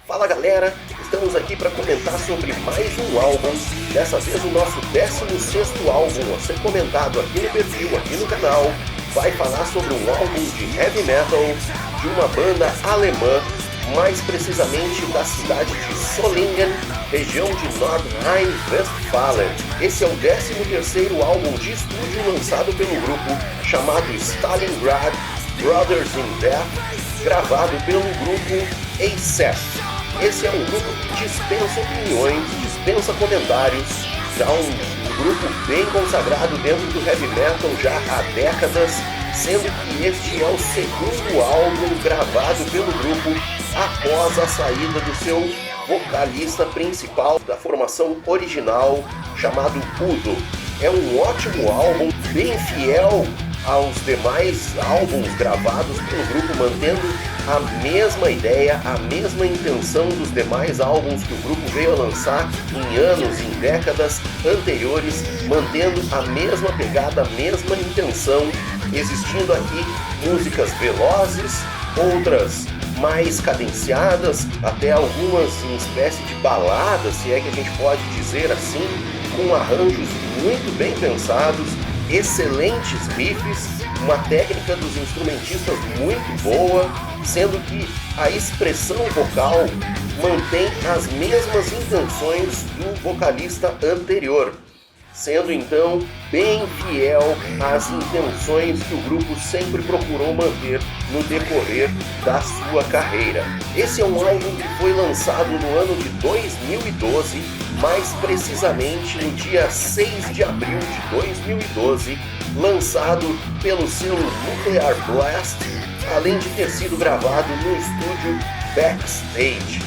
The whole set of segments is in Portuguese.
Fala galera, estamos aqui para comentar sobre mais um álbum, dessa vez o nosso 16º álbum a ser comentado aqui no perfil, aqui no canal. Vai falar sobre um álbum de heavy metal de uma banda alemã, mais precisamente da cidade de Solingen, região de Nordrhein-Westfalen. Esse é o 13º álbum de estúdio lançado pelo grupo, chamado Stalingrad Brothers in Death, gravado pelo grupo Accept. Esse é um grupo que dispensa opiniões, dispensa comentários, já um grupo bem consagrado dentro do heavy metal já há décadas, sendo que este é o segundo álbum gravado pelo grupo após a saída do seu vocalista principal da formação original, chamado Udo. É um ótimo álbum, bem fiel aos demais álbuns gravados pelo grupo, mantendo a mesma ideia, a mesma intenção dos demais álbuns que o grupo veio a lançar em anos, em décadas anteriores, mantendo a mesma pegada, a mesma intenção, existindo aqui músicas velozes, outras mais cadenciadas, até algumas em espécie de baladas, se é que a gente pode dizer assim, com arranjos muito bem pensados, excelentes riffs, uma técnica dos instrumentistas muito boa, sendo que a expressão vocal mantém as mesmas intenções do vocalista anterior, sendo então bem fiel às intenções que o grupo sempre procurou manter no decorrer da sua carreira. Esse é um álbum que foi lançado no ano de 2012, mais precisamente no dia 6 de abril de 2012, lançado pelo selo Nuclear Blast, além de ter sido gravado no estúdio Backstage.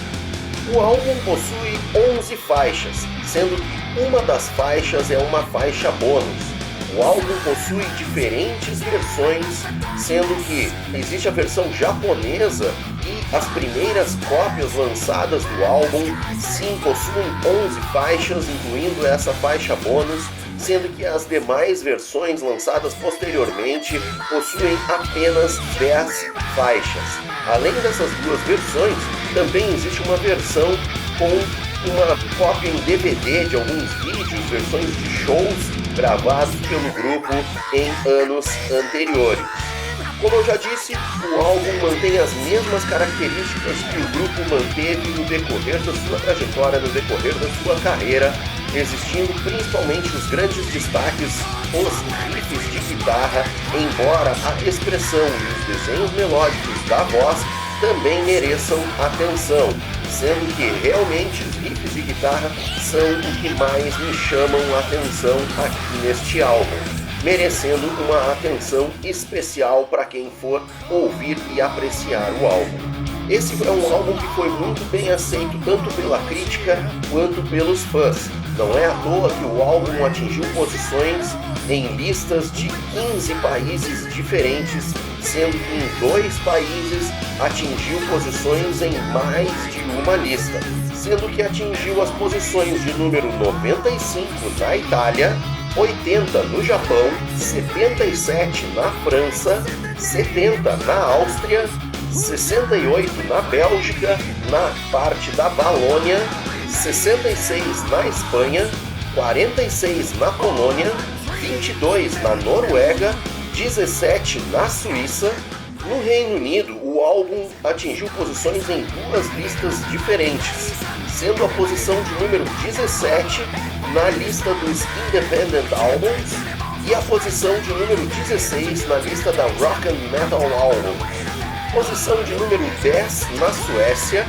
O álbum possui 11 faixas, sendo que uma das faixas é uma faixa bônus. O álbum possui diferentes versões, sendo que existe a versão japonesa e as primeiras cópias lançadas do álbum sim possuem 11 faixas, incluindo essa faixa bônus, sendo que as demais versões lançadas posteriormente possuem apenas 10 faixas. Além dessas duas versões, também existe uma versão com uma cópia em DVD de alguns vídeos, versões de shows gravados pelo grupo em anos anteriores. Como eu já disse, o álbum mantém as mesmas características que o grupo manteve no decorrer da sua trajetória, no decorrer da sua carreira, existindo principalmente os grandes destaques, os riffs de guitarra, embora a expressão e os desenhos melódicos da voz também mereçam atenção, sendo que realmente os riffs de guitarra são o que mais me chamam a atenção aqui neste álbum, merecendo uma atenção especial para quem for ouvir e apreciar o álbum. Esse é um álbum que foi muito bem aceito tanto pela crítica quanto pelos fãs. Não é à toa que o álbum atingiu posições em listas de 15 países diferentes, sendo que em 2 países atingiu posições em mais de uma lista, sendo que atingiu as posições de número 95 na Itália, 80 no Japão, 77 na França, 70 na Áustria, 68 na Bélgica, na parte da Valônia, 66 na Espanha, 46 na Polônia, 22 na Noruega, 17 na Suíça. No Reino Unido, o álbum atingiu posições em 2 listas diferentes, sendo a posição de número 17 na lista dos Independent Albums e a posição de número 16 na lista da Rock and Metal Albums. Posição de número 10 na Suécia,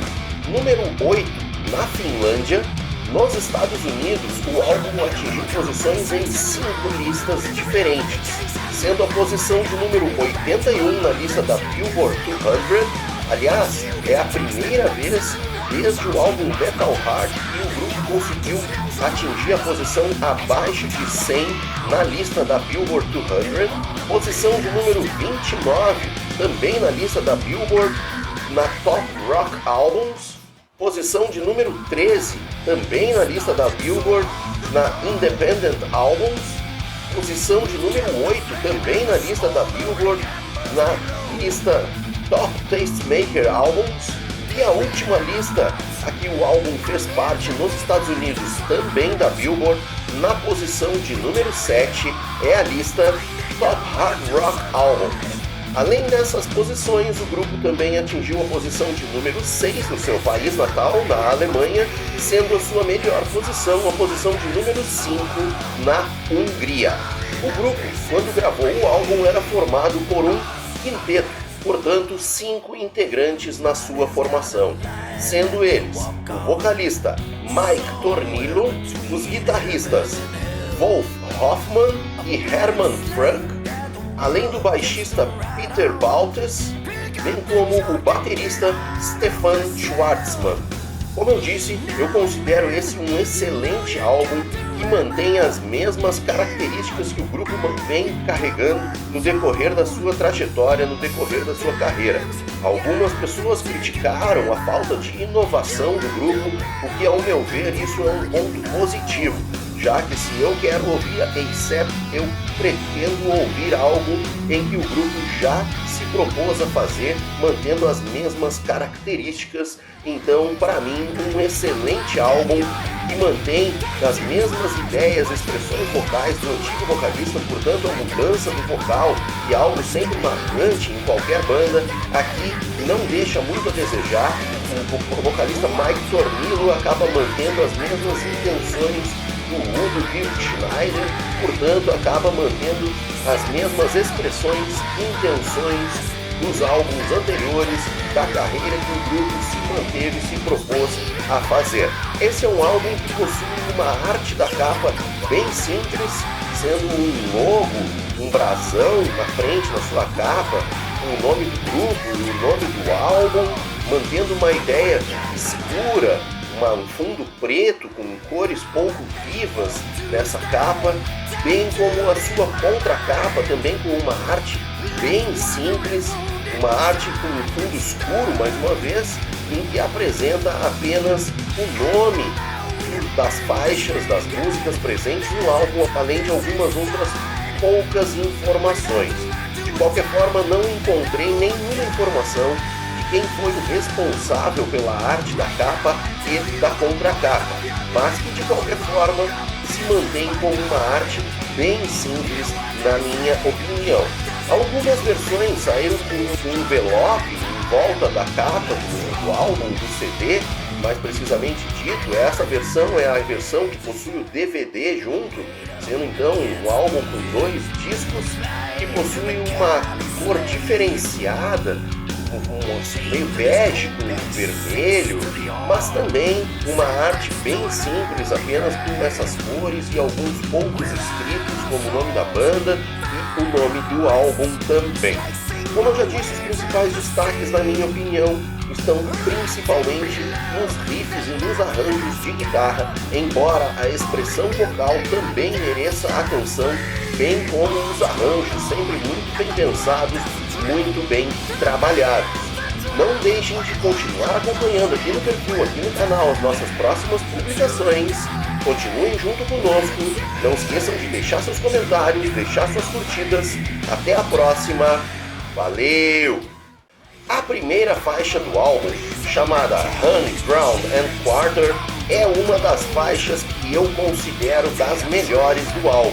número 8 na Finlândia. Nos Estados Unidos, o álbum atingiu posições em 5 listas diferentes, sendo a posição de número 81 na lista da Billboard 200. Aliás, é a primeira vez desde o álbum Metal Heart que o grupo conseguiu atingir a posição abaixo de 100 na lista da Billboard 200. Posição de número 29 também na lista da Billboard na Top Rock Albums. Posição de número 13 também na lista da Billboard na Independent Albums. Posição de número 8 também na lista da Billboard na lista Top Tastemaker Albums. E a última lista, aqui o álbum fez parte nos Estados Unidos também da Billboard, na posição de número 7, é a lista Top Hard Rock Albums. Além dessas posições, o grupo também atingiu a posição de número 6 no seu país natal, na Alemanha, sendo a sua melhor posição a posição de número 5 na Hungria. O grupo, quando gravou o álbum, era formado por um quinteto, portanto 5 integrantes na sua formação, sendo eles o vocalista Mike Tornillo, os guitarristas Wolf Hoffmann e Hermann Frank, além do baixista Peter Baltes, bem como o baterista Stefan Schwartzman. Como eu disse, eu considero esse um excelente álbum que mantém as mesmas características que o grupo mantém carregando no decorrer da sua trajetória, no decorrer da sua carreira. Algumas pessoas criticaram a falta de inovação do grupo, o que, ao meu ver, isso é um ponto positivo, já que se eu quero ouvir a A$AP, eu pretendo ouvir algo em que o grupo já se propôs a fazer, mantendo as mesmas características. Então, para mim, um excelente álbum que mantém as mesmas ideias, expressões vocais do antigo vocalista, portanto a mudança do vocal e algo sempre marcante em qualquer banda, aqui não deixa muito a desejar. O vocalista Mike Tornillo acaba mantendo as mesmas intenções do Ludwig Schneider, portanto acaba mantendo as mesmas expressões, intenções dos álbuns anteriores da carreira que o grupo se manteve e se propôs a fazer. Esse é um álbum que possui uma arte da capa bem simples, sendo um logo, um brasão na frente na sua capa, o nome do grupo e o nome do álbum, mantendo uma ideia escura, um fundo preto com cores pouco vivas nessa capa, bem como a sua contracapa também com uma arte bem simples, uma arte com um fundo escuro, mais uma vez, em que apresenta apenas o nome das faixas, das músicas presentes no álbum, além de algumas outras poucas informações. De qualquer forma, não encontrei nenhuma informação quem foi o responsável pela arte da capa e da contracapa, mas que de qualquer forma se mantém como uma arte bem simples na minha opinião. Algumas versões saíram com um envelope em volta da capa do álbum, do CD, mais precisamente dito, essa versão é a versão que possui o DVD junto, sendo então um álbum com 2 discos que possui uma cor diferenciada, meio bege com vermelho, mas também uma arte bem simples, apenas com essas cores e alguns poucos escritos como o nome da banda e o nome do álbum também. Como eu já disse, os principais destaques, na minha opinião, estão principalmente nos riffs e nos arranjos de guitarra, embora a expressão vocal também mereça atenção, bem como os arranjos, sempre muito bem pensados, muito bem trabalhados. Não deixem de continuar acompanhando aqui no perfil, aqui no canal, as nossas próximas publicações. Continuem junto conosco, não esqueçam de deixar seus comentários, deixar suas curtidas. Até a próxima, valeu! A primeira faixa do álbum, chamada Honey, Ground and Quarter, é uma das faixas que eu considero das melhores do álbum.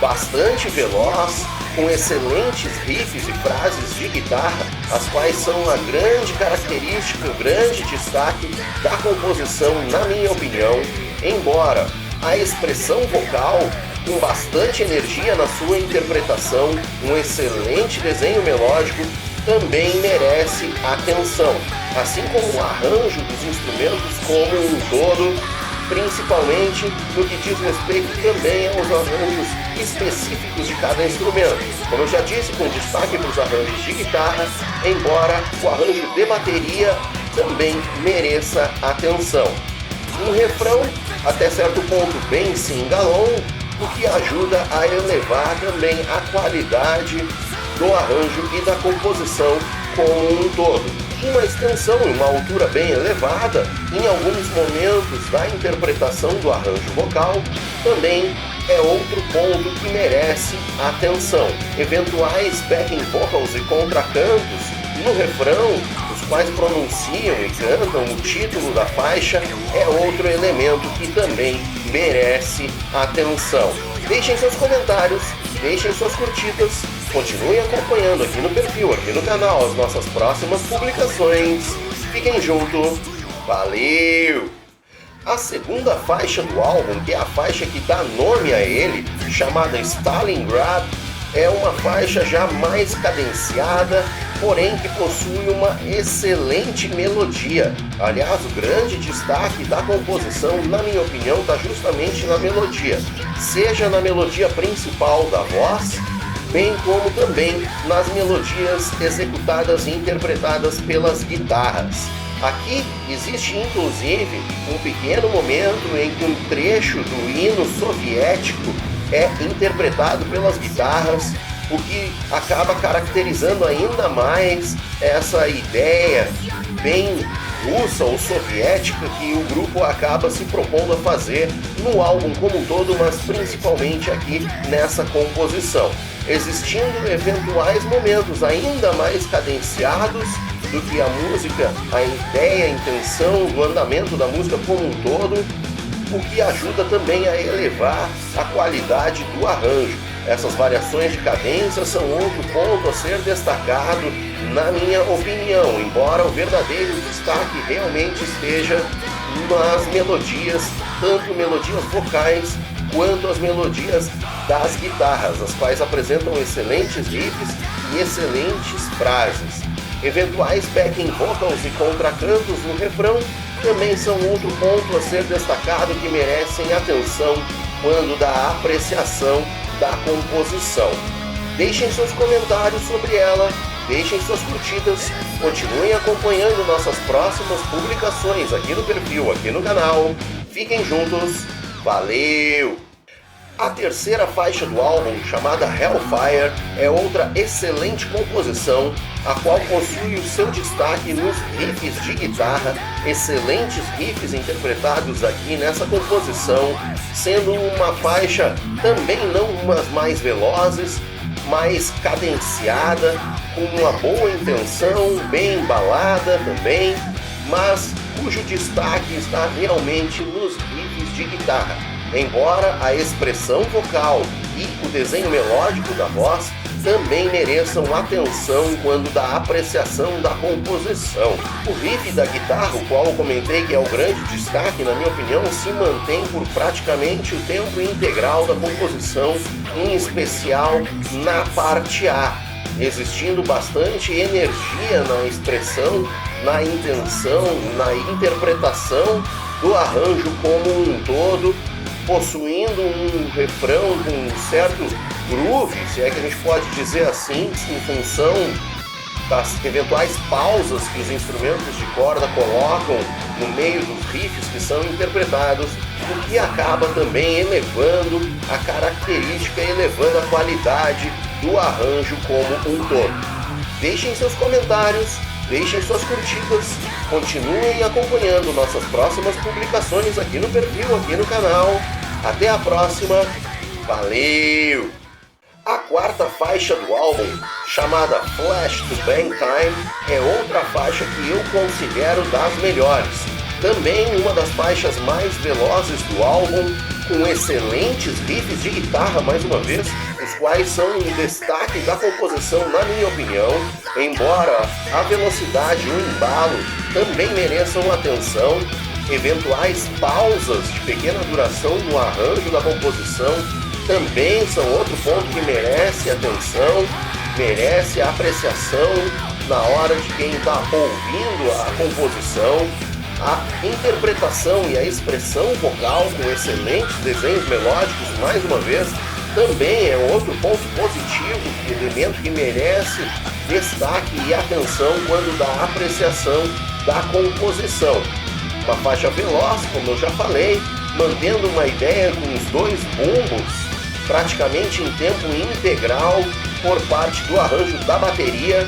Bastante veloz, com excelentes riffs e frases de guitarra, as quais são a grande característica, o grande destaque da composição, na minha opinião, embora a expressão vocal, com bastante energia na sua interpretação, um excelente desenho melódico, também merece atenção, assim como o arranjo dos instrumentos como um todo, principalmente no que diz respeito também aos arranjos específicos de cada instrumento. Como eu já disse, com destaque para os arranjos de guitarra, embora o arranjo de bateria também mereça atenção. Um refrão, até certo ponto, bem singalon, o que ajuda a elevar também a qualidade do arranjo e da composição como um todo. Uma extensão em uma altura bem elevada, em alguns momentos da interpretação do arranjo vocal, também é outro ponto que merece atenção. Eventuais backing vocals e contracantos no refrão, os quais pronunciam e cantam o título da faixa, é outro elemento que também merece atenção. Deixem seus comentários, deixem suas curtidas, continuem acompanhando aqui no perfil, aqui no canal, as nossas próximas publicações. Fiquem juntos, valeu! A segunda faixa do álbum, que é a faixa que dá nome a ele, chamada Stalingrad, é uma faixa já mais cadenciada, porém que possui uma excelente melodia. Aliás, o grande destaque da composição, na minha opinião, está justamente na melodia. Seja na melodia principal da voz, bem como também nas melodias executadas e interpretadas pelas guitarras. Aqui existe inclusive um pequeno momento em que um trecho do hino soviético é interpretado pelas guitarras, o que acaba caracterizando ainda mais essa ideia bem russa ou soviética que o grupo acaba se propondo a fazer no álbum como um todo, mas principalmente aqui nessa composição, existindo eventuais momentos ainda mais cadenciados do que a música, a ideia, a intenção do andamento da música como um todo, o que ajuda também a elevar a qualidade do arranjo. Essas variações de cadência são outro ponto a ser destacado, na minha opinião, embora o verdadeiro destaque realmente esteja nas melodias, tanto melodias vocais quanto as melodias das guitarras, as quais apresentam excelentes riffs e excelentes frases. Eventuais backing vocals e contracantos no refrão também são outro ponto a ser destacado que merecem atenção quando da apreciação da composição. Deixem seus comentários sobre ela, deixem suas curtidas, continuem acompanhando nossas próximas publicações aqui no perfil, aqui no canal. Fiquem juntos, valeu! A terceira faixa do álbum, chamada Hellfire, é outra excelente composição, a qual possui o seu destaque nos riffs de guitarra, excelentes riffs interpretados aqui nessa composição, sendo uma faixa também não umas mais velozes, mais cadenciada, com uma boa intenção, bem embalada também, mas cujo destaque está realmente nos riffs de guitarra. Embora a expressão vocal e o desenho melódico da voz também mereçam atenção quando da apreciação da composição. O riff da guitarra, o qual eu comentei que é o grande destaque, na minha opinião, se mantém por praticamente o tempo integral da composição, em especial na parte A, existindo bastante energia na expressão, na intenção, na interpretação do arranjo como um todo, possuindo um refrão com um certo groove, se é que a gente pode dizer assim, em função das eventuais pausas que os instrumentos de corda colocam no meio dos riffs que são interpretados, o que acaba também elevando a característica, elevando a qualidade do arranjo como um todo. Deixem seus comentários, deixem suas curtidas, continuem acompanhando nossas próximas publicações aqui no perfil, aqui no canal. Até a próxima, valeu! A quarta faixa do álbum, chamada Flash to Bang Time, é outra faixa que eu considero das melhores. Também uma das faixas mais velozes do álbum, com excelentes riffs de guitarra mais uma vez, os quais são um destaque da composição na minha opinião, embora a velocidade e o embalo também mereçam atenção. Eventuais pausas de pequena duração no arranjo da composição também são outro ponto que merece atenção, merece apreciação na hora de quem está ouvindo a composição. A interpretação e a expressão vocal com excelentes desenhos melódicos, mais uma vez, também é outro ponto positivo, elemento que merece destaque e atenção quando da apreciação da composição. Uma faixa veloz, como eu já falei, mantendo uma ideia com os dois bumbos praticamente em tempo integral por parte do arranjo da bateria,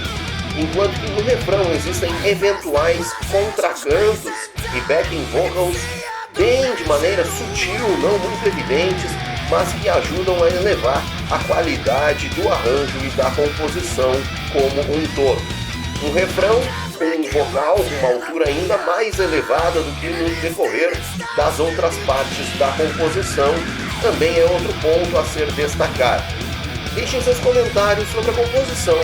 enquanto que no refrão existem eventuais contracantos e backing vocals bem de maneira sutil, não muito evidentes, mas que ajudam a elevar a qualidade do arranjo e da composição como um todo. Um refrão com um vocal com uma altura ainda mais elevada do que no decorrer das outras partes da composição, também é outro ponto a ser destacado. Deixem seus comentários sobre a composição,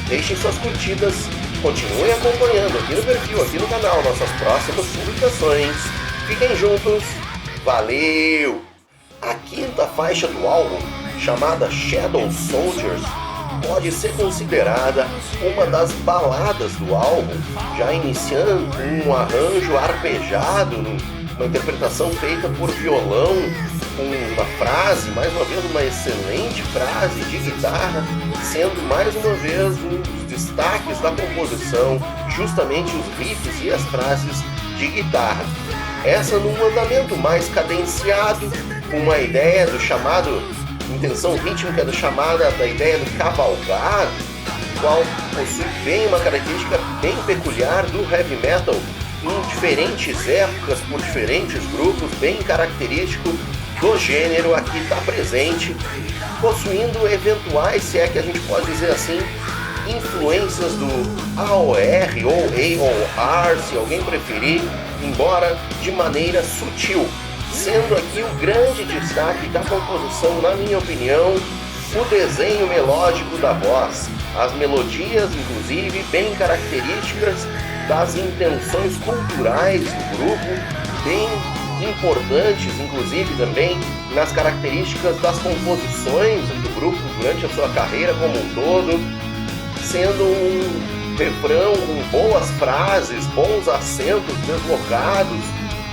deixem suas curtidas, continuem acompanhando aqui no perfil, aqui no canal, nossas próximas publicações. Fiquem juntos, valeu! A quinta faixa do álbum, chamada Shadow Soldiers, pode ser considerada uma das baladas do álbum, já iniciando com um arranjo arpejado, uma interpretação feita por violão, com uma frase, mais uma vez uma excelente frase de guitarra, sendo mais uma vez um dos destaques da composição, justamente os riffs e as frases de guitarra. Essa num andamento mais cadenciado, com uma ideia do chamado, intenção rítmica da ideia do cavalgado, qual possui bem uma característica bem peculiar do heavy metal, em diferentes épocas, por diferentes grupos, bem característico do gênero aqui está presente, possuindo eventuais, se é que a gente pode dizer assim, influências do AOR ou AOR, se alguém preferir, embora de maneira sutil, sendo aqui o grande destaque da composição, na minha opinião, o desenho melódico da voz, as melodias, inclusive, bem características das intenções culturais do grupo, bem importantes, inclusive, também nas características das composições do grupo durante a sua carreira como um todo, sendo um refrão com boas frases, bons acentos deslocados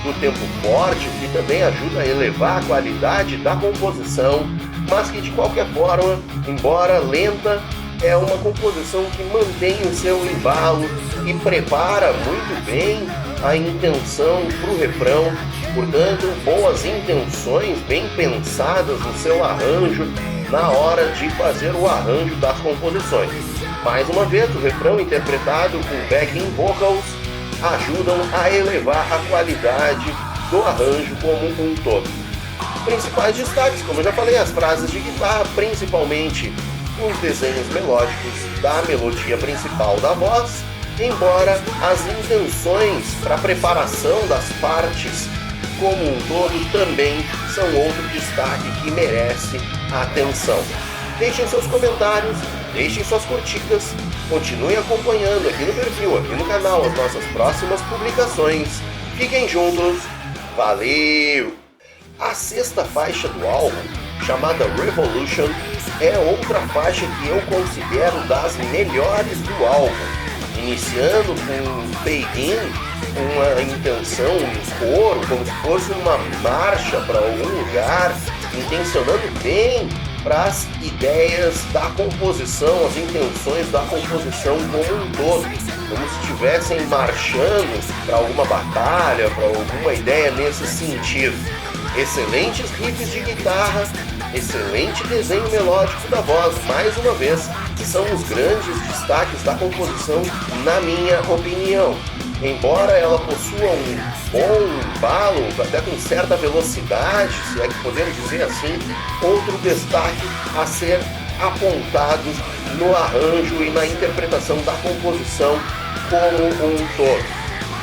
do tempo forte, que também ajuda a elevar a qualidade da composição, mas que de qualquer forma, embora lenta, é uma composição que mantém o seu embalo e prepara muito bem a intenção para o refrão, portanto, boas intenções bem pensadas no seu arranjo na hora de fazer o arranjo das composições. Mais uma vez, o refrão interpretado com backing vocals ajudam a elevar a qualidade do arranjo como um todo. Principais destaques, como eu já falei, as frases de guitarra, principalmente os desenhos melódicos da melodia principal da voz, embora as intenções para a preparação das partes como um todo também são outro destaque que merece a atenção. Deixem seus comentários, deixem suas curtidas, continuem acompanhando aqui no perfil, aqui no canal, as nossas próximas publicações. Fiquem juntos, valeu! A sexta faixa do álbum, chamada Revolution, é outra faixa que eu considero das melhores do álbum. Iniciando com um fade-in, uma intenção, um coro, como se fosse uma marcha para algum lugar, intencionando bem para as ideias da composição, as intenções da composição como um todo, como se estivessem marchando para alguma batalha, para alguma ideia nesse sentido. Excelentes riffs de guitarra, excelente desenho melódico da voz, mais uma vez, são os grandes destaques da composição, na minha opinião. Embora ela possua um bom embalo, até com certa velocidade, se é que podemos dizer assim, outro destaque a ser apontado no arranjo e na interpretação da composição como um todo.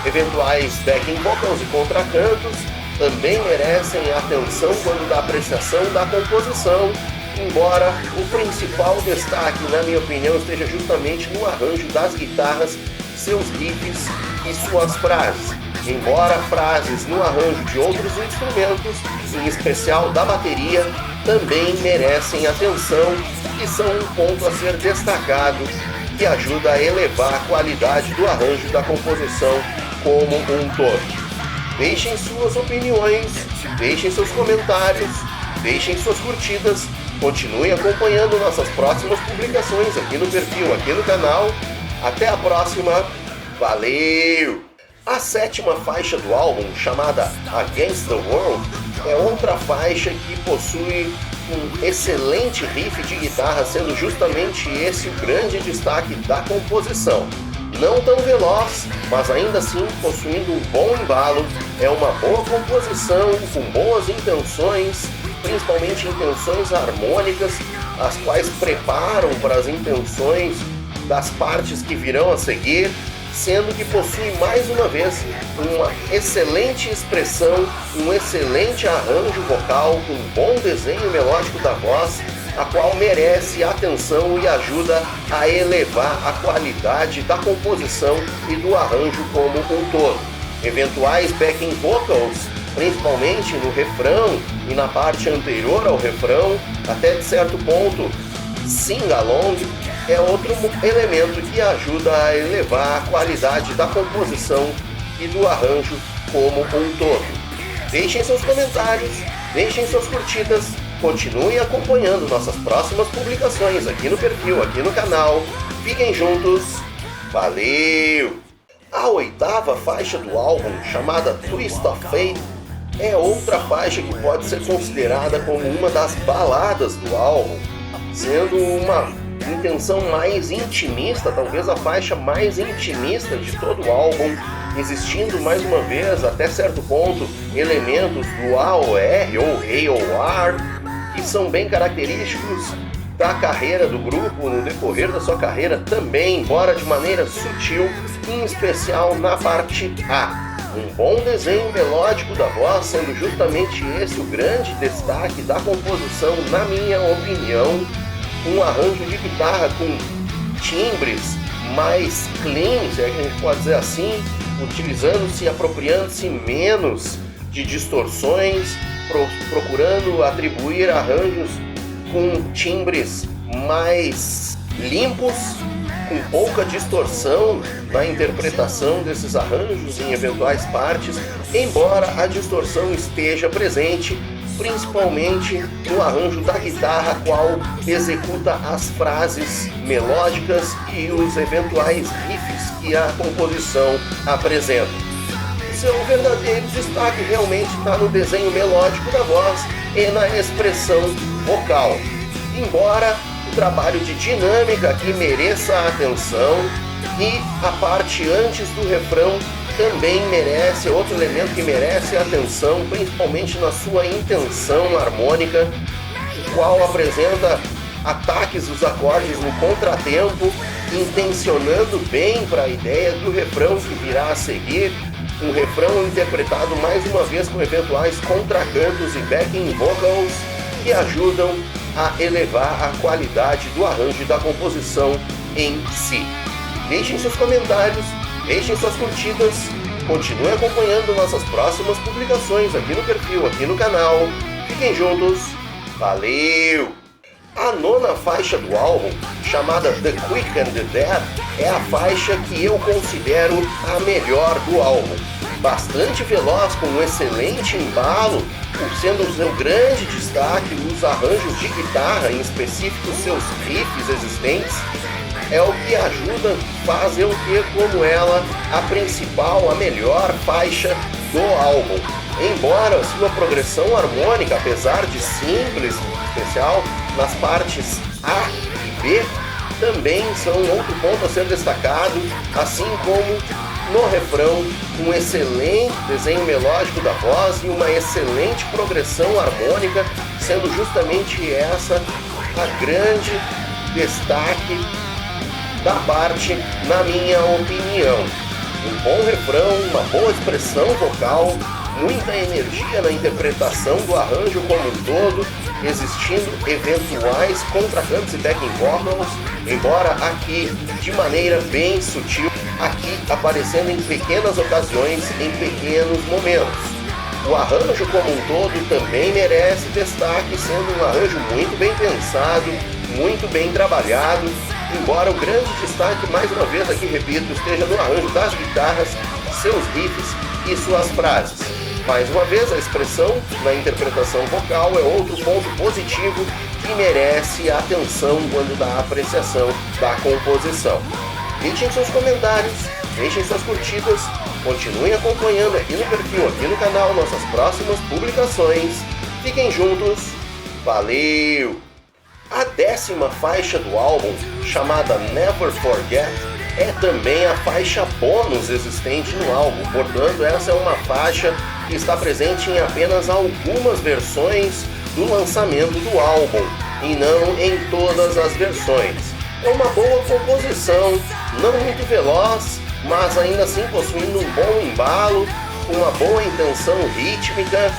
Eventuais backing vocals e contracantos também merecem atenção quando da apreciação da composição, embora o principal destaque, na minha opinião, esteja justamente no arranjo das guitarras, seus riffs e suas frases. Embora frases no arranjo de outros instrumentos, em especial da bateria, também merecem atenção e são um ponto a ser destacado que ajuda a elevar a qualidade do arranjo da composição como um todo. Deixem suas opiniões, deixem seus comentários, deixem suas curtidas, continuem acompanhando nossas próximas publicações aqui no perfil, aqui no canal. Até a próxima, valeu! A sétima faixa do álbum, chamada Against the World, é outra faixa que possui um excelente riff de guitarra, sendo justamente esse o grande destaque da composição. Não tão veloz, mas ainda assim possuindo um bom embalo, é uma boa composição, com boas intenções, principalmente intenções harmônicas, as quais preparam para as intenções das partes que virão a seguir, sendo que possui mais uma vez uma excelente expressão, um excelente arranjo vocal, com um bom desenho melódico da voz, a qual merece atenção e ajuda a elevar a qualidade da composição e do arranjo como um todo. Eventuais backing vocals, principalmente no refrão e na parte anterior ao refrão, até de certo ponto, sing-along, é outro elemento que ajuda a elevar a qualidade da composição e do arranjo como um todo. Deixem seus comentários, deixem suas curtidas, continuem acompanhando nossas próximas publicações aqui no perfil, aqui no canal. Fiquem juntos, valeu! A 8ª faixa do álbum, chamada Twist of Fate, é outra faixa que pode ser considerada como uma das baladas do álbum, sendo uma intenção mais intimista, talvez a faixa mais intimista de todo o álbum, existindo mais uma vez, até certo ponto, elementos do AOR ou AOR, que são bem característicos da carreira do grupo no decorrer da sua carreira também, embora de maneira sutil, em especial na parte A. Um bom desenho melódico da voz, sendo justamente esse o grande destaque da composição, na minha opinião. Um arranjo de guitarra com timbres mais clean, se é que a gente pode dizer assim, utilizando-se, apropriando-se menos de distorções, procurando atribuir arranjos com timbres mais limpos, com pouca distorção na interpretação desses arranjos em eventuais partes, embora a distorção esteja presente, principalmente no arranjo da guitarra, qual executa as frases melódicas e os eventuais riffs que a composição apresenta. Seu verdadeiro destaque realmente está no desenho melódico da voz e na expressão vocal. Embora o trabalho de dinâmica aqui mereça a atenção, e a parte antes do refrão também merece, outro elemento que merece atenção, principalmente na sua intenção harmônica, o qual apresenta ataques dos acordes no contratempo, intencionando bem para a ideia do refrão que virá a seguir, um refrão interpretado mais uma vez com eventuais contracantos e backing vocals que ajudam a elevar a qualidade do arranjo e da composição em si. Deixem seus comentários, deixem suas curtidas, continue acompanhando nossas próximas publicações aqui no perfil, aqui no canal. Fiquem juntos, valeu! A 9ª faixa do álbum, chamada The Quick and the Dead, é a faixa que eu considero a melhor do álbum. Bastante veloz, com um excelente embalo, sendo o seu grande destaque os arranjos de guitarra, em específico seus riffs existentes, é o que ajuda a fazer eu ter como ela a principal, a melhor faixa do álbum. Embora sua progressão harmônica, apesar de simples, em especial nas partes A e B, também são outro ponto a ser destacado, assim como no refrão, um excelente desenho melódico da voz e uma excelente progressão harmônica, sendo justamente essa a grande destaque da parte, na minha opinião. Um bom refrão, uma boa expressão vocal, muita energia na interpretação do arranjo como um todo, existindo eventuais contracantos e backing vocals, embora aqui de maneira bem sutil, aqui aparecendo em pequenas ocasiões, em pequenos momentos. O arranjo como um todo também merece destaque, sendo um arranjo muito bem pensado, muito bem trabalhado, embora o grande destaque, mais uma vez aqui repito, esteja no arranjo das guitarras, seus riffs e suas frases. Mais uma vez, a expressão na interpretação vocal é outro ponto positivo que merece atenção quando da apreciação da composição. Deixem seus comentários, deixem suas curtidas, continuem acompanhando aqui no perfil, aqui no canal, nossas próximas publicações. Fiquem juntos, valeu! A 10ª faixa do álbum, chamada Never Forget, é também a faixa bônus existente no álbum, portanto essa é uma faixa que está presente em apenas algumas versões do lançamento do álbum, e não em todas as versões. É uma boa composição, não muito veloz, mas ainda assim possuindo um bom embalo, uma boa intenção rítmica,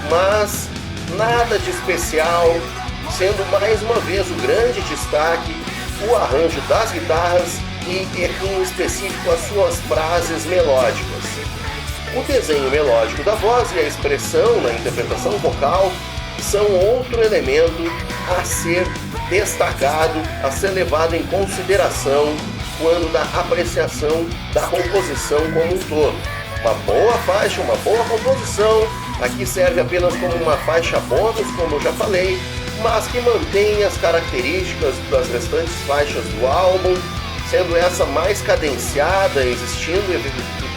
mas nada de especial, sendo mais uma vez o grande destaque o arranjo das guitarras e em específico as suas frases melódicas. O desenho melódico da voz e a expressão na interpretação vocal são outro elemento a ser destacado, a ser levado em consideração quando da apreciação da composição como um todo. Uma boa faixa, uma boa composição, aqui serve apenas como uma faixa bônus, como eu já falei, mas que mantém as características das restantes faixas do álbum, sendo essa mais cadenciada, existindo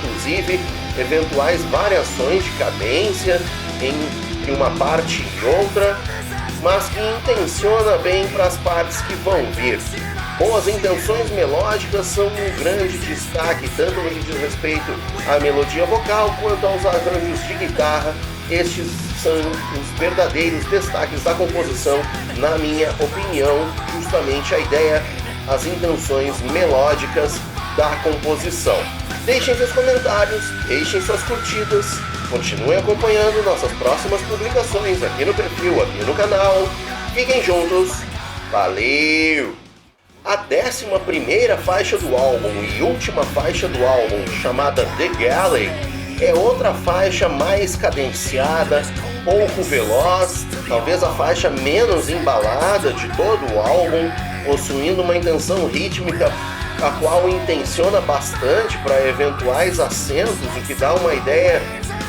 inclusive eventuais variações de cadência em uma parte e outra, mas que intenciona bem para as partes que vão vir. Boas intenções melódicas são um grande destaque, tanto no que diz respeito à melodia vocal quanto aos arranjos de guitarra. Estes são os verdadeiros destaques da composição, na minha opinião, justamente a ideia, as intenções melódicas da composição. Deixem seus comentários, deixem suas curtidas, continuem acompanhando nossas próximas publicações aqui no perfil, aqui no canal. Fiquem juntos, valeu! A 11ª faixa do álbum e última faixa do álbum, chamada The Galley, é outra faixa mais cadenciada, pouco veloz, talvez a faixa menos embalada de todo o álbum, possuindo uma intenção rítmica a qual intenciona bastante para eventuais acentos, o que dá uma ideia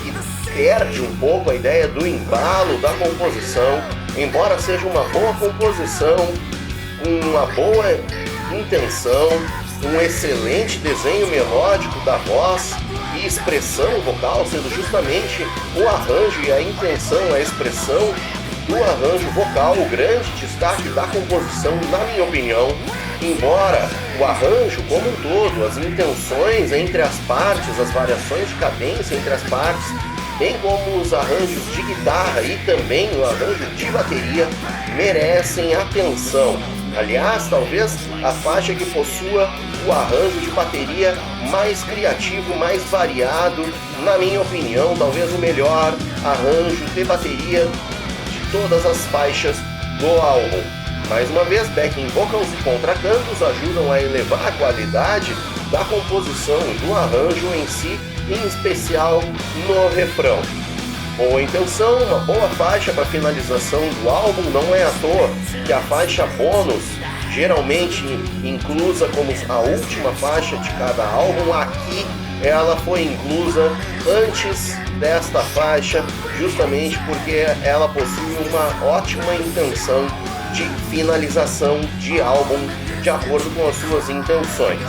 e perde um pouco a ideia do embalo da composição, embora seja uma boa composição, uma boa intenção, um excelente desenho melódico da voz e expressão vocal, sendo justamente o arranjo e a intenção, a expressão do arranjo vocal o grande destaque da composição, na minha opinião. Embora o arranjo como um todo, as intenções entre as partes, as variações de cadência entre as partes, bem como os arranjos de guitarra e também o arranjo de bateria, merecem atenção. Aliás, talvez a faixa que possua o arranjo de bateria mais criativo, mais variado, na minha opinião, talvez o melhor arranjo de bateria de todas as faixas do álbum. Mais uma vez, backing vocals e contracantos ajudam a elevar a qualidade da composição e do arranjo em si, em especial no refrão. Boa intenção, uma boa faixa para finalização do álbum, não é à toa que a faixa bônus, geralmente inclusa como a última faixa de cada álbum, aqui ela foi inclusa antes desta faixa, justamente porque ela possui uma ótima intenção de finalização de álbum de acordo com as suas intenções.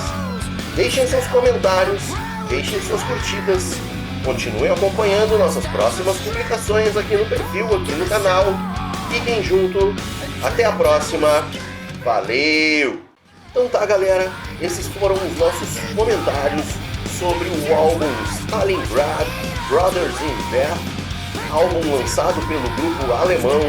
Deixem seus comentários, deixem suas curtidas, continuem acompanhando nossas próximas publicações aqui no perfil, aqui no canal. Fiquem junto, até a próxima, valeu! Então tá, galera, esses foram os nossos comentários sobre o álbum Stalingrad Brothers in Death, álbum lançado pelo grupo alemão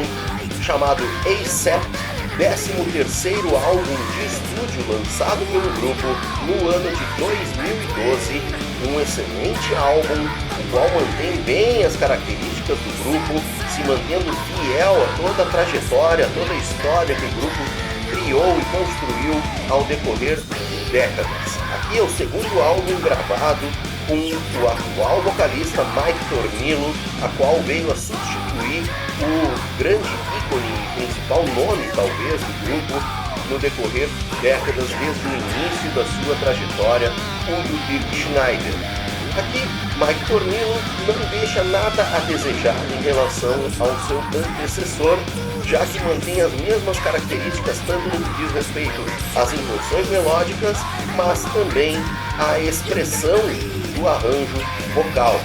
chamado ACEPT, 13º álbum de estúdio lançado pelo grupo no ano de 2012, um excelente álbum, o qual mantém bem as características do grupo, se mantendo fiel a toda a trajetória, toda a história que o grupo criou e construiu ao decorrer de décadas. Aqui é o segundo álbum gravado com o atual vocalista Mike Tornillo, a qual veio a substituir o grande ícone e principal nome, talvez, do grupo no decorrer de décadas, desde o início da sua trajetória, o Dirk Schneider. Aqui, Mike Tornillo não deixa nada a desejar em relação ao seu antecessor, já que mantém as mesmas características tanto no que diz respeito às intenções melódicas, mas também à expressão do arranjo vocal,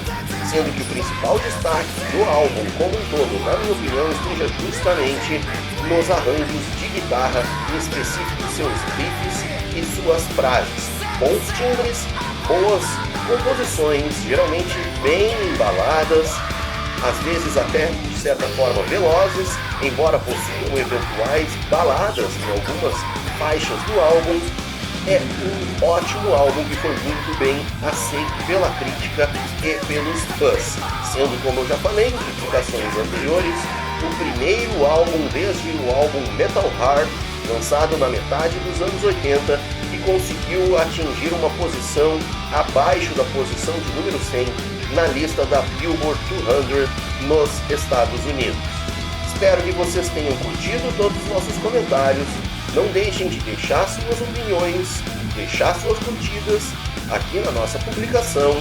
sendo que o principal destaque do álbum como um todo, na minha opinião, esteja justamente nos arranjos de guitarra, em específico seus riffs e suas frases. Bons timbres, boas composições, geralmente bem embaladas, às vezes até de certa forma velozes, embora possuam eventuais baladas em algumas faixas do álbum, é um ótimo álbum que foi muito bem aceito pela crítica e pelos fãs, sendo, como eu já falei em publicações anteriores, o primeiro álbum desde o álbum Metal Hard, lançado na metade dos anos 80, que conseguiu atingir uma posição abaixo da posição de número 100 na lista da Billboard 200 nos Estados Unidos. Espero que vocês tenham curtido todos os nossos comentários. Não deixem de deixar suas opiniões, deixar suas curtidas aqui na nossa publicação.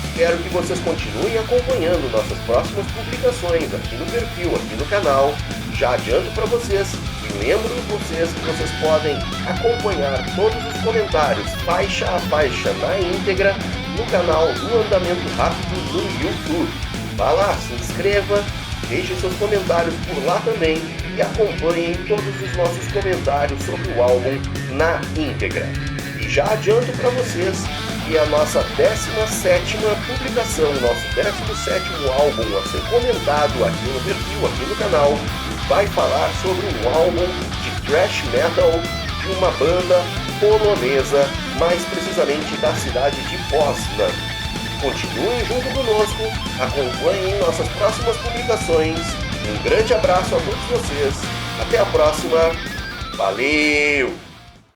Espero que vocês continuem acompanhando nossas próximas publicações aqui no perfil, aqui no canal. Já adianto para vocês e lembro vocês que vocês podem acompanhar todos os comentários faixa a faixa na íntegra no canal do Andamento Rápido no YouTube. Vá lá, se inscreva, deixe seus comentários por lá também e acompanhem todos os nossos comentários sobre o álbum na íntegra. E já adianto para vocês que a nossa 17ª publicação, nosso 17º álbum a ser comentado aqui no perfil, aqui no canal, vai falar sobre um álbum de thrash metal de uma banda polonesa, mais precisamente da cidade de Poznan. Continuem junto conosco, acompanhem nossas próximas publicações. Um grande abraço a todos vocês, até a próxima, valeu!